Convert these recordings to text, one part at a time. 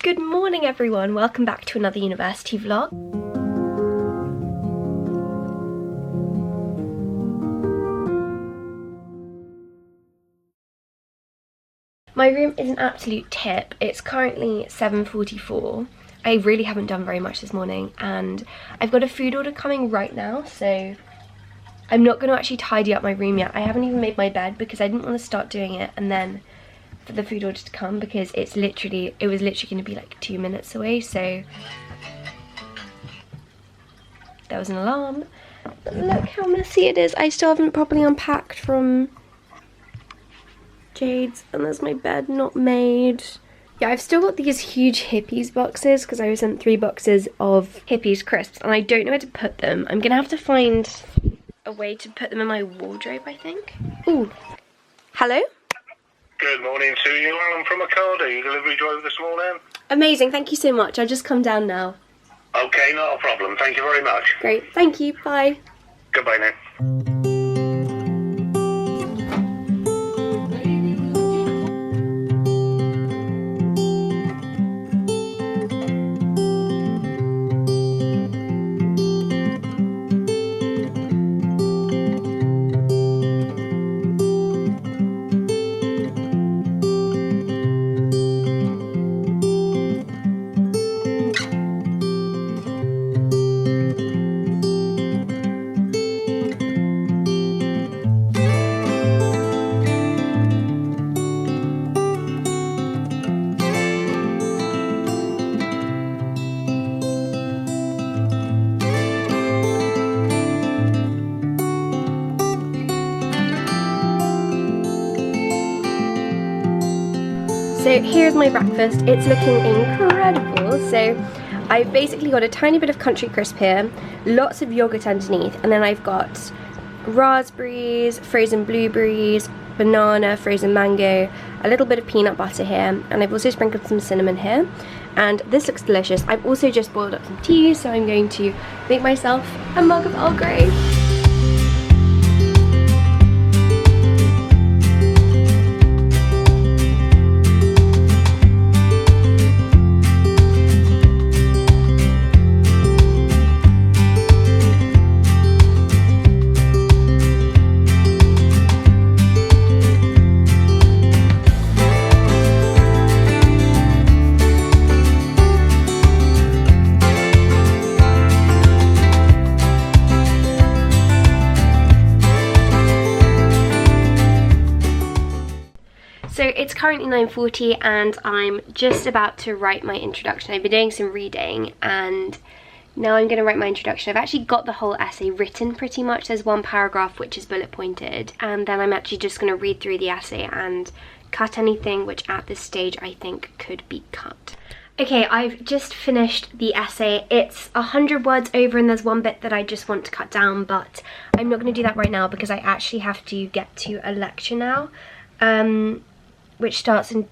Good morning everyone, welcome back to another university vlog. My room is an absolute tip. It's currently 7:44. I really haven't done very much this morning and I've got a food order coming right now, so I'm not going to actually tidy up my room yet. I haven't even made my bed because I didn't want to start doing it and then for the food order to come, because it was literally going to be like 2 minutes away. So there was an alarm, but look how messy it is. I still haven't properly unpacked from Jade's, and there's my bed not made. Yeah, I've still got these huge Hippies boxes because I was sent 3 boxes of Hippies crisps and I don't know where to put them. I'm gonna have to find a way to put them in my wardrobe, I think. Ooh, hello? Good morning to you, Alan from Ocado. You delivery driver this morning? Amazing, thank you so much. I'll just come down now. Okay, not a problem. Thank you very much. Great, thank you, bye. Goodbye now. So here's my breakfast. It's looking incredible. So I've basically got a tiny bit of country crisp here, lots of yogurt underneath, and then I've got raspberries, frozen blueberries, banana, frozen mango, a little bit of peanut butter here, and I've also sprinkled some cinnamon here. And this looks delicious. I've also just boiled up some tea, so I'm going to make myself a mug of Earl Grey. So it's currently 9:40 and I'm just about to write my introduction. I've been doing some reading and now I'm going to write my introduction. I've actually got the whole essay written pretty much. There's one paragraph which is bullet pointed, and then I'm actually just going to read through the essay and cut anything which at this stage I think could be cut. Okay, I've just finished the essay. It's 100 words over and there's one bit that I just want to cut down, but I'm not going to do that right now because I actually have to get to a lecture now. Which starts in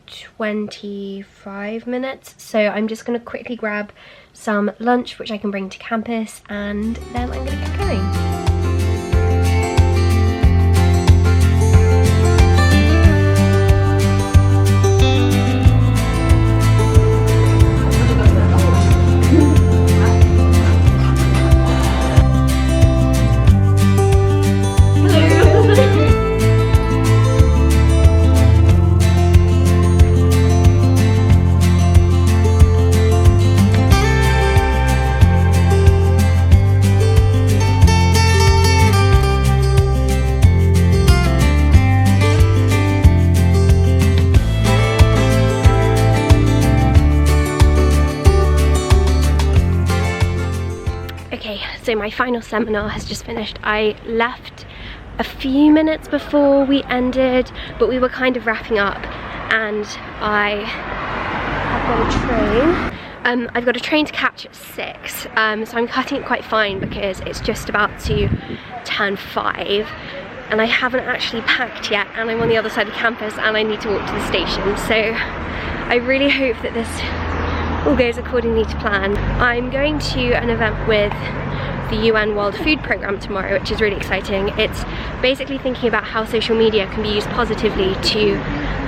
25 minutes. So I'm just gonna quickly grab some lunch which I can bring to campus and then I'm gonna get going. So my final seminar has just finished. I left a few minutes before we ended, but we were kind of wrapping up and I have got a train. I've got a train to catch at 6, so I'm cutting it quite fine because it's just about to turn 5 and I haven't actually packed yet and I'm on the other side of campus and I need to walk to the station. So I really hope that this all goes accordingly to plan. I'm going to an event with the UN World Food Programme tomorrow, which is really exciting. It's basically thinking about how social media can be used positively to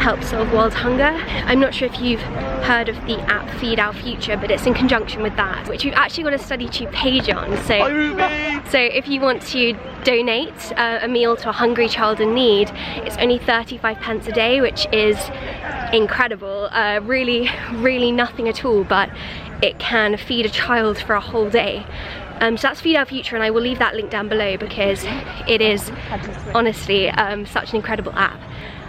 help solve world hunger. I'm not sure if you've heard of the app Feed Our Future, but it's in conjunction with that, which we've actually got a study tube page on. So if you want to donate a meal to a hungry child in need, it's only 35 pence a day, which is incredible. Really nothing at all, but it can feed a child for a whole day. So that's Feed Our Future, and I will leave that link down below because it is honestly such an incredible app.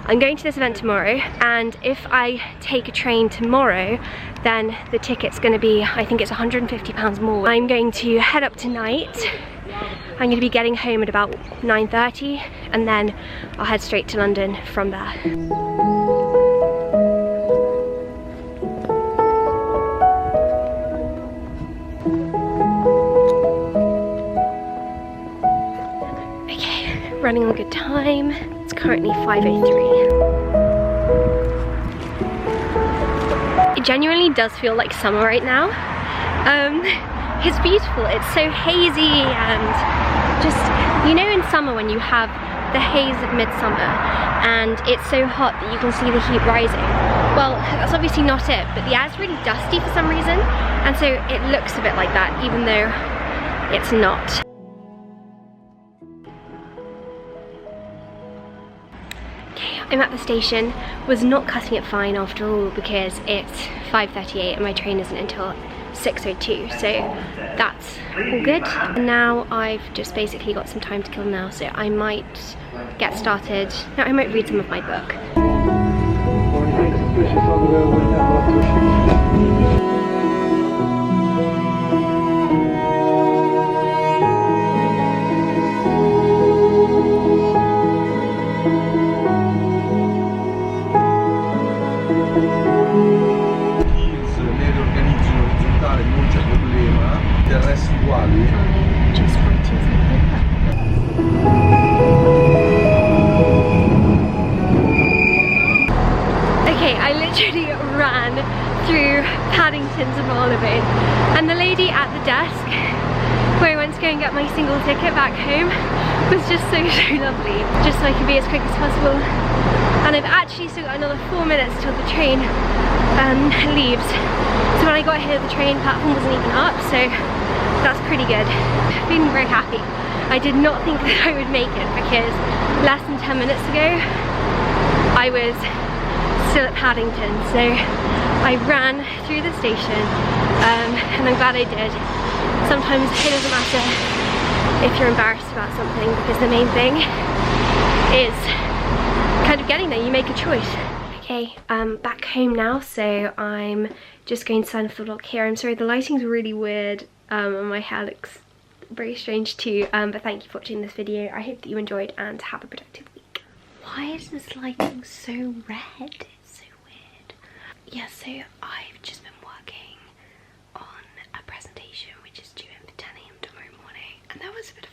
I'm going to this event tomorrow, and if I take a train tomorrow, then the ticket's going to be, I think it's £150 more. I'm going to head up tonight. I'm going to be getting home at about 9:30, and then I'll head straight to London from there. Okay, running on good time. It's currently 5:03. It genuinely does feel like summer right now. It's beautiful, it's so hazy, and just, you know, in summer when you have the haze of midsummer and it's so hot that you can see the heat rising. Well, that's obviously not it, but the air's really dusty for some reason, and so it looks a bit like that even though it's not. I'm at the station. Was not cutting it fine after all because it's 5:38 and my train isn't until 6:02, so that's all good. And now I've just basically got some time to kill now, so I might get started. No, I might read some of my book. Okay, I literally ran through Paddington's and Marylebone, and the lady at the desk where I went to go and get my single ticket back home was just so lovely, just so I can be as quick as possible. And I've actually still got another 4 minutes till the train leaves. So when I got here, the train platform wasn't even up, so that's pretty good. Feeling very happy. I did not think that I would make it because less than 10 minutes ago I was still at Paddington, so I ran through the station, and I'm glad I did. Sometimes it doesn't matter if you're embarrassed about something, because the main thing is kind of getting there. You make a choice. Okay, back home now, so I'm just going to sign off the vlog here. I'm sorry, the lighting's really weird, and my hair looks very strange too, but thank you for watching this video. I hope that you enjoyed and have a productive week. Why is this lighting so red? It's so weird. Yeah, so I've just been working on a presentation which is due in for 10 AM tomorrow morning, and there was a bit of